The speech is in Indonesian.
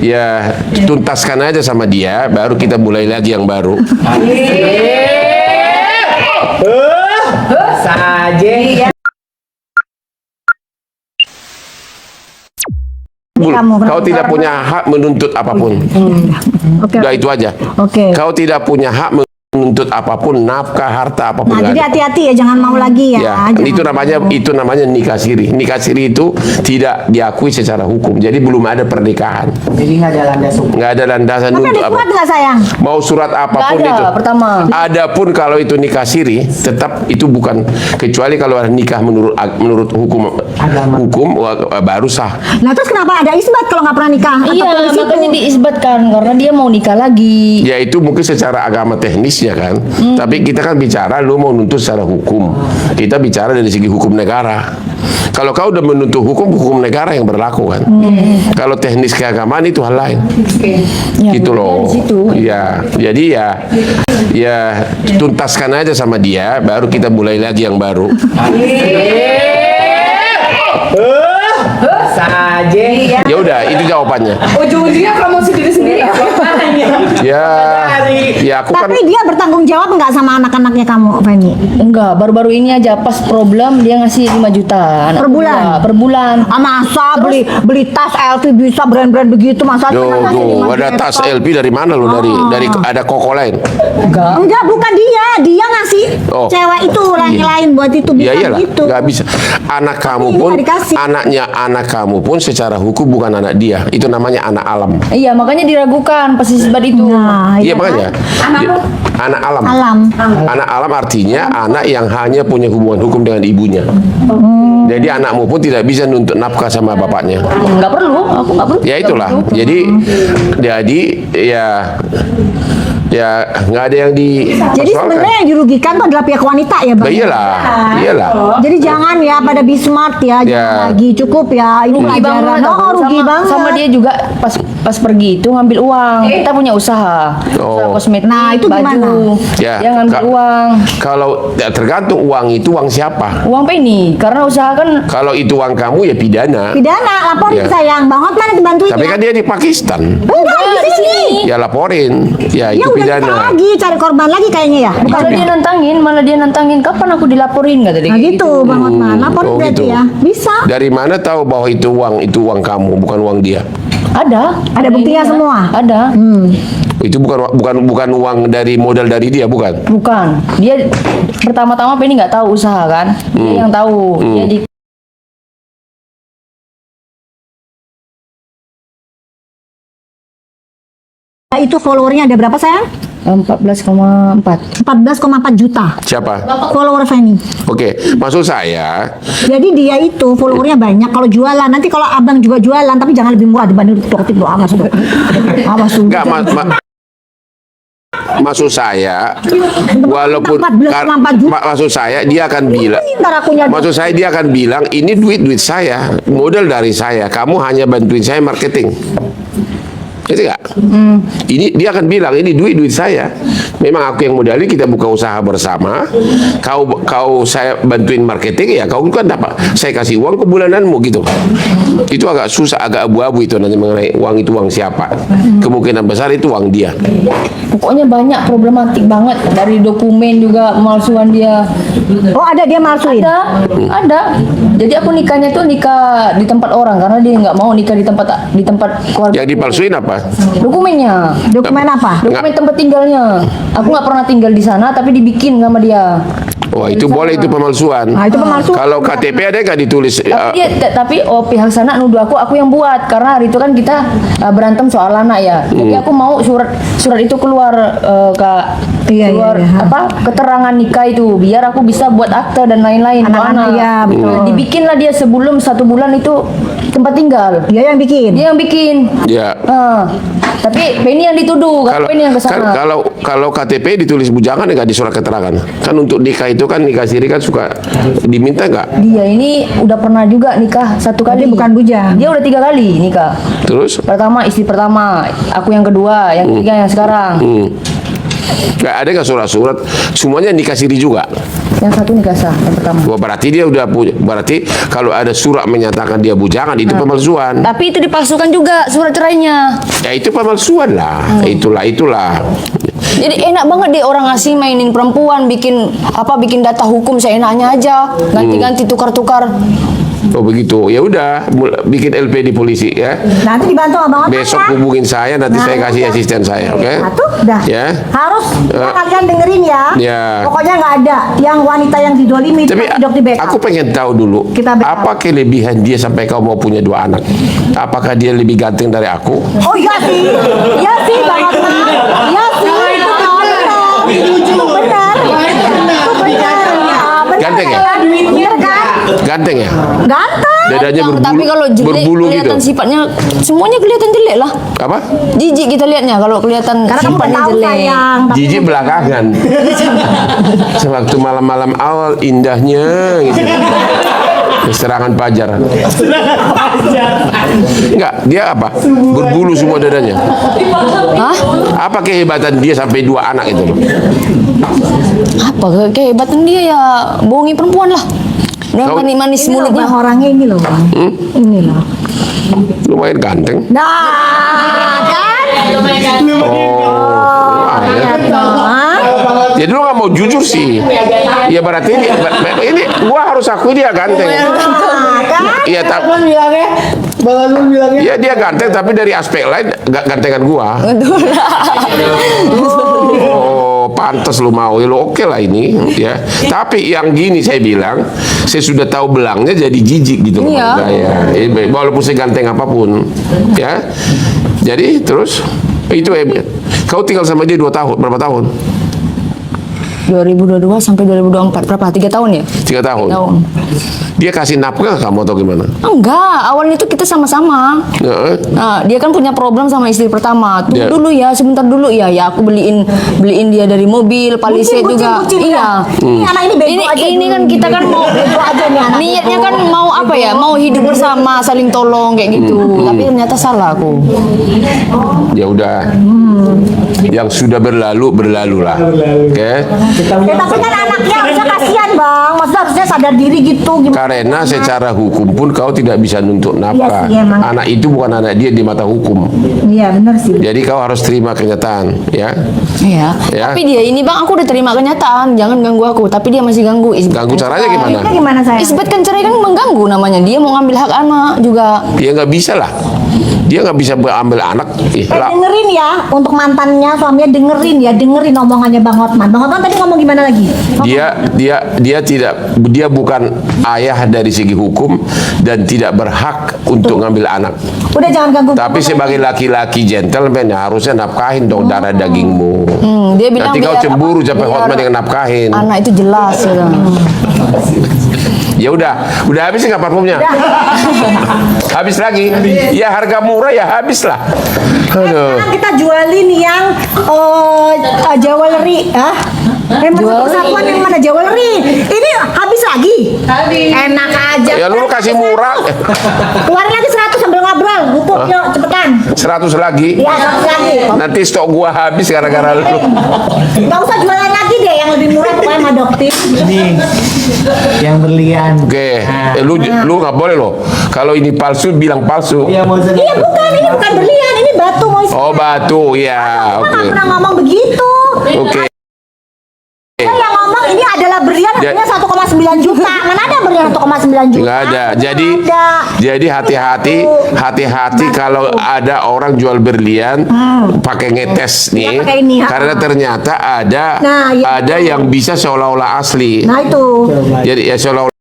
Ya, tuntaskan aja sama dia, baru kita mulai lagi yang baru. Saja. Kau tidak punya hak menuntut apapun. Udah itu aja. Kau tidak punya hak menuntut apapun, nafkah, harta, apapun. Nah, jadi hati-hati ya, jangan mau lagi ya. Itu namanya nikah siri. Nikah siri itu tidak diakui secara hukum. Jadi belum ada pernikahan. Jadi nggak ada landasan hukum. Nggak ada landasan Tapi untuk ada apa. kuat nggak sayang? Mau surat apapun Nggak ada, itu. pertama. Adapun kalau itu nikah siri, tetap itu bukan, kecuali kalau ada nikah menurut hukum baru sah. Nah terus kenapa ada isbat kalau nggak pernah nikah? Atau Iya, polisi makanya itu? diisbatkan karena dia mau nikah lagi. Ya itu mungkin secara agama teknisnya kan. Tapi kita kan bicara lu mau nuntut secara hukum. Kita bicara dari segi hukum negara. Kalau kau udah menuntut hukum negara yang berlaku kan. Kalau teknis keagamaan itu hal lain. Ya, Gitu loh. di situ. Ya, jadi ya tuntaskan aja sama dia, baru kita mulai lagi yang baru. Saja. Ya udah, itu jawabannya. Ujung-ujungnya promosi diri sendiri. Ya aku kan Tapi dia bertanggung jawab nggak sama anak-anaknya kamu, Feni? Enggak, baru-baru ini aja pas problem dia ngasih 5 juta. Per bulan? Per bulan. Ah, masa beli tas LV bisa brand-brand begitu, masa ada tas LP dari mana lo? Dari ada koko lain. Enggak, bukan dia ngasih Oh. cewek itu lain buat itu bisa Ya iyalah, gitu. nggak bisa. Anak kamu ini pun, nggak dikasih. anak kamu pun secara hukum bukan anak dia. Itu namanya anak alam. Iya, makanya diragukan pas isbat itu. Nah, Iya kan? makanya. Anak alam. Alam. Anak alam artinya anak yang hanya punya hubungan hukum dengan ibunya. Jadi anakmu pun tidak bisa nuntut nafkah sama bapaknya. Enggak perlu, aku enggak perlu. Ya itulah. Jadi ya nggak ada yang Jadi sebenarnya yang dirugikan itu adalah pihak wanita ya, Bang? Iyalah. Jadi jangan ya pada be smart ya, jangan lagi cukup ya ini Rugi pelajaran. banget, Oh, rugi sama, banget. sama dia juga pas pergi itu ngambil uang. Kita punya usaha, usaha kosmetik, Nah, itu baju. gimana? Ya, Dia ngambil uang. Kalau ya, tergantung uang itu uang siapa. Uang Penny, karena usaha kan. Kalau itu uang kamu ya pidana. Pidana, laporin Ya. sayang. Bang Hotman itu bantuin Tapi ya. kan dia di Pakistan. Enggak, di sini. Ya laporin. Ya Ya itu udah kita pidana. lagi cari korban lagi kayaknya ya. Bukan Malah dia nantangin, kapan aku dilaporin kata dia. Nah gitu, Bang Hotman. Laporin Oh, berarti gitu. ya. Bisa. Dari mana tahu bahwa itu uang kamu, bukan uang dia? Ada buktinya ininya. semua. Ada. Itu bukan uang dari modal dari dia, bukan? Bukan. Dia pertama-tama Penny nggak tahu usaha kan. Dia yang tahu. Dia di Itu followernya ada berapa sayang? 14,4. 14,4 juta Siapa? follower Feni. Oke, maksud saya Jadi dia itu followernya banyak. Kalau jualan nanti kalau abang juga jualan, tapi jangan lebih murah dibanding toktik doa awas dong. Awas dong. enggak maksud saya walaupun 14,4 juta. maksud saya dia akan bilang Ntar akunya maksud saya dia akan bilang ini duit saya, modal dari saya, kamu hanya bantuin saya marketing. Itu enggak? Ini dia akan bilang ini duit saya. Memang aku yang modalin, kita buka usaha bersama. Kau saya bantuin marketing ya, kau kan dapat saya kasih uang ke bulananmu gitu. Itu agak susah, agak abu-abu itu nanti mengenai uang itu uang siapa. Kemungkinan besar itu uang dia. Pokoknya banyak problematik banget dari dokumen juga pemalsuan dia. Oh ada dia malsuin. Ada. Jadi aku nikahnya tuh nikah di tempat orang karena dia nggak mau nikah di tempat keluarga. Yang dipalsuin apa? Dokumennya. Dokumen apa? Dokumen tempat tinggalnya. Aku nggak pernah tinggal di sana tapi dibikin sama dia. Wah itu boleh, itu pemalsuan. Nah, itu pemalsuan. Kalau KTP ada nggak ditulis? Tapi pihak sana nuduh aku yang buat karena hari itu kan kita berantem soal anak ya. Jadi aku mau surat itu keluar keluar keterangan nikah itu biar aku bisa buat akte dan lain-lain. Anak-anak ya betul. Dibikinlah dia sebelum 1 bulan itu tempat tinggal. Dia yang bikin. Dia yang bikin. Ya. Tapi Penny yang dituduh, Penny yang kesana. Kalau KTP ditulis bujangan nggak di surat keterangan? Kan untuk nikah itu kan nikah siri kan suka diminta nggak? Dia ini udah pernah juga nikah 1 kali. Jadi bukan bujang. Dia udah 3 kali nikah. Terus? Pertama istri pertama, aku yang kedua, yang ketiga yang sekarang. Nggak ada nggak surat-surat? Semuanya nikah siri juga. Yang satu nikah sah, yang pertama. Wah, berarti dia udah punya. Berarti kalau ada surat menyatakan dia bujangan itu pemalsuan. Tapi itu dipalsukan juga surat cerainya. Ya itu pemalsuan lah. Itulah. Jadi enak banget deh orang asing mainin perempuan, bikin data hukum seenaknya aja, ganti-ganti tukar-tukar. Oh begitu. Ya udah, bikin LP di polisi ya. Nanti dibantu sama Bang Otman Besok ya. hubungin saya, nanti saya kasih asisten saya, oke? Nah, tuh dah. Ya. Harus kalian dengerin ya. Ya. Pokoknya nggak ada yang wanita yang didolimi Tapi hidup di backup. aku pengen tahu dulu, Kita backup. apa kelebihan dia sampai kau mau punya 2 anak? Apakah dia lebih ganteng dari aku? Oh iya sih. Iya sih Bang Otman. Iya sih. Itu benar. Itu benar. Itu benar. Benar Ganteng ya? kan? Benar kan? Ganteng ya? Ganteng. Dadanya berbulu, Tapi kalau jelek berbulu gitu. kelihatan sifatnya, semuanya kelihatan jelek lah. Apa? Jijik kita lihatnya kalau kelihatan Karena kamu sifatnya tahu jelek. sayang. tapi- Jijik belakangan. Sewaktu malam-malam awal indahnya gitu. Serangan pajar. Enggak, dia apa? Berbulu semua dadanya. Hah? Apa kehebatan dia sampai 2 anak itu? Apa kehebatan dia ya? Bohongi perempuan lah. Udah Kau- manis-manis Ini loh, mulutnya. Bang, orangnya ini loh Bang. Ini loh. Lumayan ganteng. Nah, kan? Oh, Lihat dong. jadi lu nggak mau jujur sih. Ya berarti ini gua harus akui dia ganteng. Nah, kan? Iya, tapi bilangnya, Bang Adul bilangnya. ya dia ganteng tapi dari aspek lain gak gantengan gua. Oh, pantas lu mau. Ya lu oke lah ini ya. Tapi yang gini saya bilang, saya sudah tahu belangnya jadi jijik gitu loh Iya. maksud saya. Walaupun saya ganteng apapun, ya. Jadi terus itu kau tinggal sama dia 2 tahun, berapa tahun? 2022 sampai 2024 berapa? 3 tahun ya? 3 tahun. Tahun. Dia kasih nafkah kamu atau gimana? Enggak, awalnya itu kita sama-sama. Heeh. Nah, dia kan punya problem sama istri pertama. Tunggu Iya. dulu ya, sebentar dulu ya. Ya aku beliin dia dari mobil, palisade juga. Bucin, Iya. Ini anak ini bego aja. Ini kan kita kan mau bego aja nih anak. niatnya kan mau apa ya? Mau hidup bersama, saling tolong kayak gitu. Tapi ternyata salah aku. Ya udah. Yang sudah berlalu lah. Oke. Ya, tapi kan anaknya harusnya kasihan Bang. Maksudnya harusnya sadar diri gitu. Gimana? Karena secara hukum pun kau tidak bisa nuntut nafkah. Iya sih, emang. Anak itu bukan anak dia di mata hukum. Iya benar sih. Jadi kau harus terima kenyataan, ya. Iya. Ya. Tapi dia ini Bang, aku udah terima kenyataan. Jangan ganggu aku. Tapi dia masih ganggu. Ganggu caranya gimana? Itu gimana saya? Isbatkan cerai kan mengganggu namanya. Dia mau ngambil hak anak juga. Dia nggak bisa lah. Dia nggak bisa ambil anak. Lah, Dengerin ya untuk mantannya suaminya dengerin omongannya Bang Otman. Bang Otman tadi ngomong gimana lagi? dia bukan ayah dari segi hukum dan tidak berhak untuk ngambil anak. Udah jangan ganggu. Tapi sebagai laki-laki gentleman ya harusnya nafkahin dong darah dagingmu. Dia bilang Nanti kau biar cemburu apa- sampai biar Hotman yang nafkahin. Anak itu jelas ya. Ya udah habis nggak parfumnya? Habis lagi? Ya harga murah ya habis lah. Aduh. Sekarang kita jualin yang jewelry, persatuan yang mana jewelry? Ini habis lagi. Enak aja. Ya lu kasih murah. Keluarin lagi 100 sambil ngobrol. Butuh, yuk cepetan. 100 lagi. Iya 100 lagi. Nanti stok gua habis gara-gara lu. Gak usah jualan lagi deh yang lebih murah pokoknya sama Dokter. Nih, yang berlian. Oke, lu nggak boleh loh. Kalau ini palsu bilang palsu. Iya, mau Iya bukan, ini bukan berlian, ini batu mau Oh batu, ya. Nggak Oke. pernah ngomong begitu. Oke. Saya yang ngomong ini adalah berlian harganya 1,9 juta. Mana ada berlian 1,9 juta? Nggak ada. Jadi hati-hati kalau ada orang jual berlian pakai ngetes nih. Iya, pakai ini, Karena ternyata ada Nah, iya. ada yang bisa seolah-olah asli. Nah itu. Jadi ya seolah